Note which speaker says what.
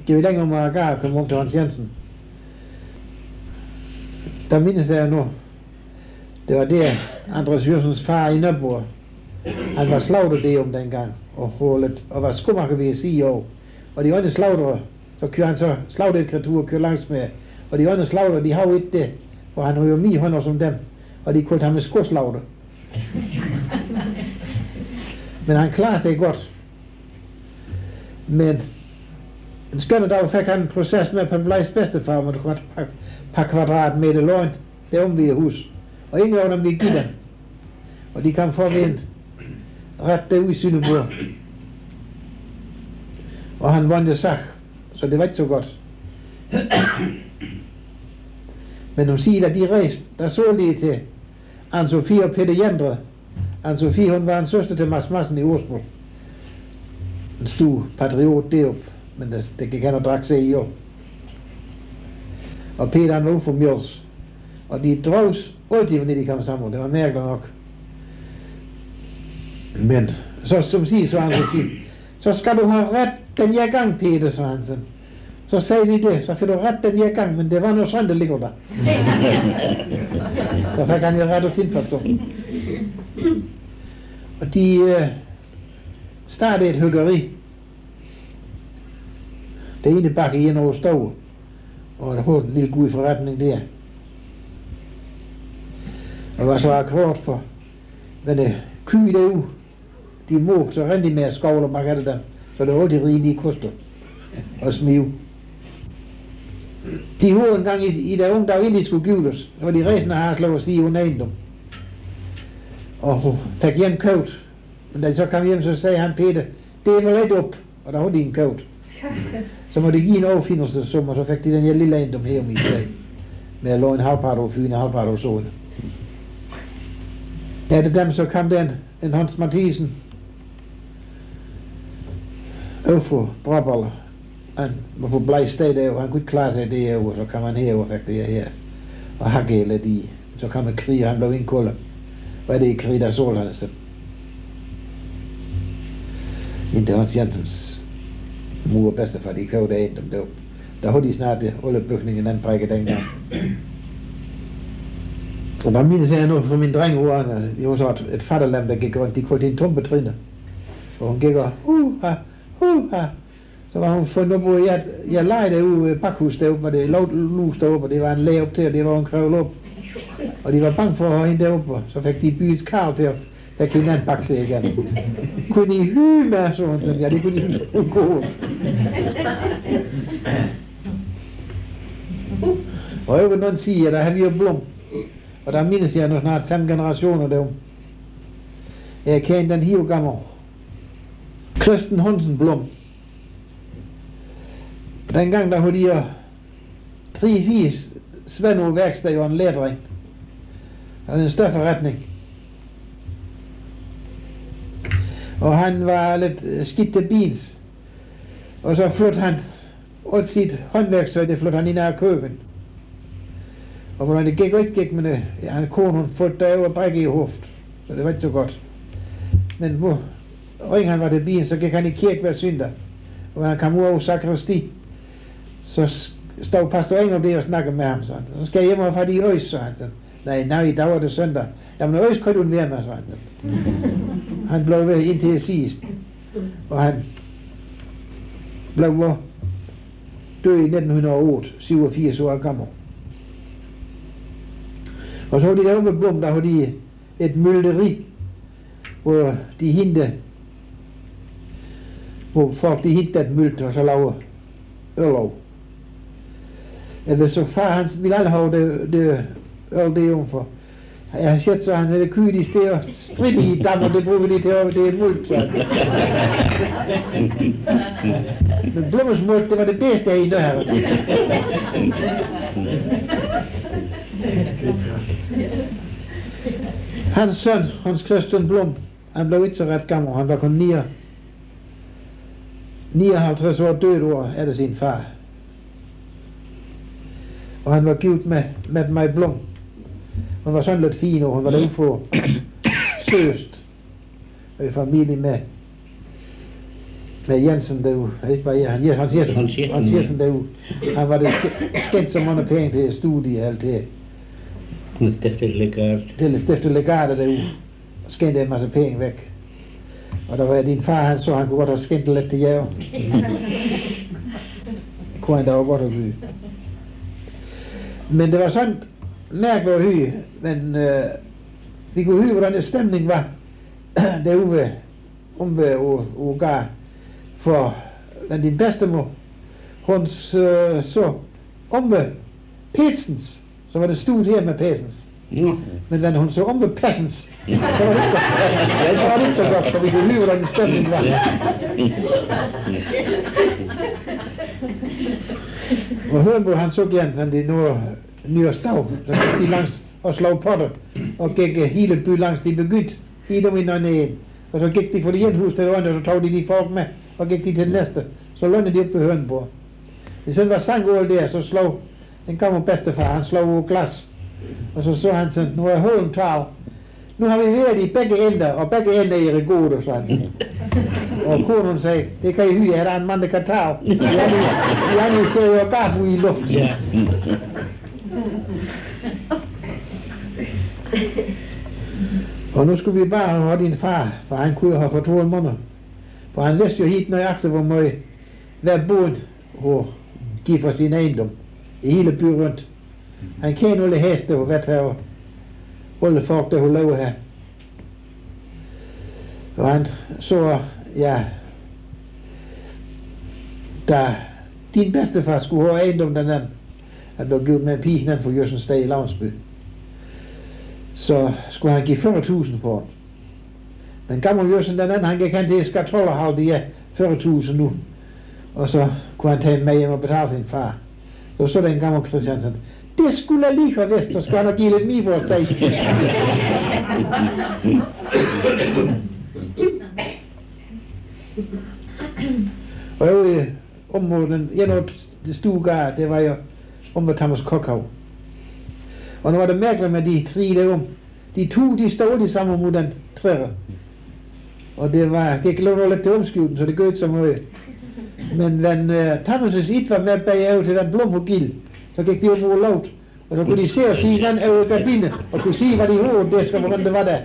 Speaker 1: Gik vi længere om at gøre, kom om til Hans Jensen. Der mindes jeg nu, det var det, Andres Jørsens far i Nøbborg. Han var slagter det om dengang, og var skomaker ved at sige år. Og de andre slagtere, så kører han så slagterkreatur og kører langs med. Og de andre slagtere, de har jo ikke det, for han har jo 9 hånder som dem. Og de kaldte ham med skoslagter. Men han klarer sig godt. Men en skønne dag fik han en proces med på en Bleis bedstefar, hvor det var et par kvadratmeter løgn, det om vi hus. Og ingen af dem ville give den. Og de kom for at vinde ret derude i Sønderborg. Og han vandt sag, så det var ikke så godt. Men de siger, at de rejste, der så de til Anne-Sophie og Peter Jendre. Anne-Sophie, hun var en søster til Mads Madsen i Osborg. En stor patriot deroppe, men det gik han og drak sig i år. Og Peter han var fra Mjøls. Og de drogs altid, når de kom sammen, det var mærkeligt nok. Men så som siger, så Anne-Sophie, så skal du have ret den her gang, Peter, så han sådan. Så sagde vi det, så fik du ret den her gang, men det var noget sådan, der ligger der. Så fik han jo ret og tilfældt så. Og de startede et hyggeri. Det ene bakke i en over stove, og der holdt en lille god forretning der. Og var så akkurat for, hvad det kyge derude, de måg, så rendte de med at skovle og markette dem, så det var de rigelige koster og smive. De hoved en gang i der unge, der var egentlig skulle gives, så var de rejsende har slået at sige under ejendom. Og fik hjem købt. Men da de så kom hjem, så sagde han, Peter, det var lidt op, og der var de en købt. Så måtte de give en overfindelsessum, og så fik de den her lille ejendom her om i dag. Med at lå en halvpart over Fyn og halvpart over Såle. Ja, det dem, så kom den, en Hans Mathisen. Overfor Braballer. Han var på Bleis sted der, og han kunne ikke klare sig derovre, så kom han herover og fik det her. Og hakke lidt i. Så kom han krig, og han blev indkoldet. Hvad er det i krig, der så han så? Indtil Hans Jensens mor og bedstefar, de købte af dem deroppe. Der havde de snart alle bygningen anden brække dengang. Og der mindes jeg noget fra min dreng, det var så et fatterlam, der gik rundt, de kaldte hende Tumpetrine. Og hun gik og så var hun fundet op, hvor jeg legede derude i bakhus derude, hvor det lus derude, og det var en læge op til, og det var en krævel op. Og de var bange for at have hende deruppe, så fik de byens karl til at fik hende anden bakse igen. Kunne de hyde med, så hun sagde, ja, det kunne de gå. Og jeg vil nogen sige, at der har vi jo blom. Og der mindes jeg nu snart 5 generationer derude. Jeg kendte den hive gammel. Christen Hansen Blom. Dengang der havde de 3-4 Svend værksted og en lærdring. Det var en større forretning. Og han var lidt skidt til bins. Og så flyttede han alt sit håndværkstøj, det flyttede han ind ad køben. Og hvordan det gik og ikke gik med det, han kone hun fået derovre og brække i hoft. Så det var ikke så godt. Men hvor ring han var til bilen, så gik han i kirke hver søndag. Og når han kom ud over sakristi, så stod pastor Engel der og snakkede med ham. Så skal jeg hjem og få de øs, så han sagde. Nej, i dag var det søndag. Jamen øs kan du være med, så han sagde. Han blev ved indtil sidst. Og han blev død i 1908, 87 år gammel. Og så var de derude ved Blom, der var de et mølderi, hvor de hente, hvor folk de hente et mølt, og så lavede ølov. Eller så far hans ville aldrig have det øl det omfor. Jeg har set så han havde kyget i sted og stridt i dam, og det bruger de til at det er mølt. Men Blommens mølt, det var det bedste af i her. Hans søn, Hans Christian Blom, han blev ikke så ret gammel, han var kun 59 år død år efter sin far. Og han var gift med mig Blom. Hun var sådan lidt fin, og hun var der for søst og i familie med med Jensen derude. Ikke var Hans Jensen derude. Han var det skændt så mange penge til studie alt det. Til at stifte legater derude. Og skændte en masse penge væk. Og der var din far, han så, han kunne godt have skændt lidt til jer. Kunne han da også godt have byde. Men det var sådan mærkeligt at høre, men vi kunne høre, hvordan stemningen var derude ved Ogar. For men din bedstemor, hun så ved Pessens, så var det stod her med Pessens. Men da hun så ved Pessens, så var det ikke så godt, så vi kunne høre, hvordan stemningen var. Og Hørnbo, han så gerne, når det nu nye stav, så gik de langs og slog potter, og gik hele by langs, de begyndte, helt om ind og ned. Og så gik de fra det ene hus til det andet, og så tog de folk med, og gik de til det næste. Så lønnede de op på Hørnbo. Hvis han var sangål der, så slog den gamle bedstefar, han slog over glas. Og så han sådan, nu er højen tal. Nu har vi været i begge ender, og begge ender er i gode, så han sådan. Og konen sagde, det kan I hyre, er der en mand, der kan tale. Jeg ser jo gav i luft. Ja. Og nu skulle vi bare have din far, for han kunne have fået 2 måneder. For han vidste jo helt nøjagtigt, hvor meget hver båd og give for sin ejendom i hele by rundt. Han kender alle heste og hvad der alle folk, der hun laver her. Og han så, ja, da din bedstefar skulle have ejendom den anden, han blev givet med en pige den for Jøssensdag i Lavnsby, så skulle han give 40.000 for den. Men gammel Jøssen den anden, han gik hen til Skatollerhav, det er 40.000 nu. Og så kunne han tage med hjem og betale sin far. Så den gamle Christiansen, det skulle jeg lige have vidst, så skulle han have givet lidt mere for os dag. Og jo områden, det stuegar, det var jo om ved Thomas Kokhav. Og nu var det mærkeligt med de 3 derom. De stod i samme mod den træer. Og det gik lidt til omskjuten, så det gør ikke så meget. Men den Thomas' it var med bagaf til den blommegild, så gik de om over lovt. Og så kunne de se og sige, den er jo gardine, og kunne sige, hvad de hørte, det skal, hvordan det var der.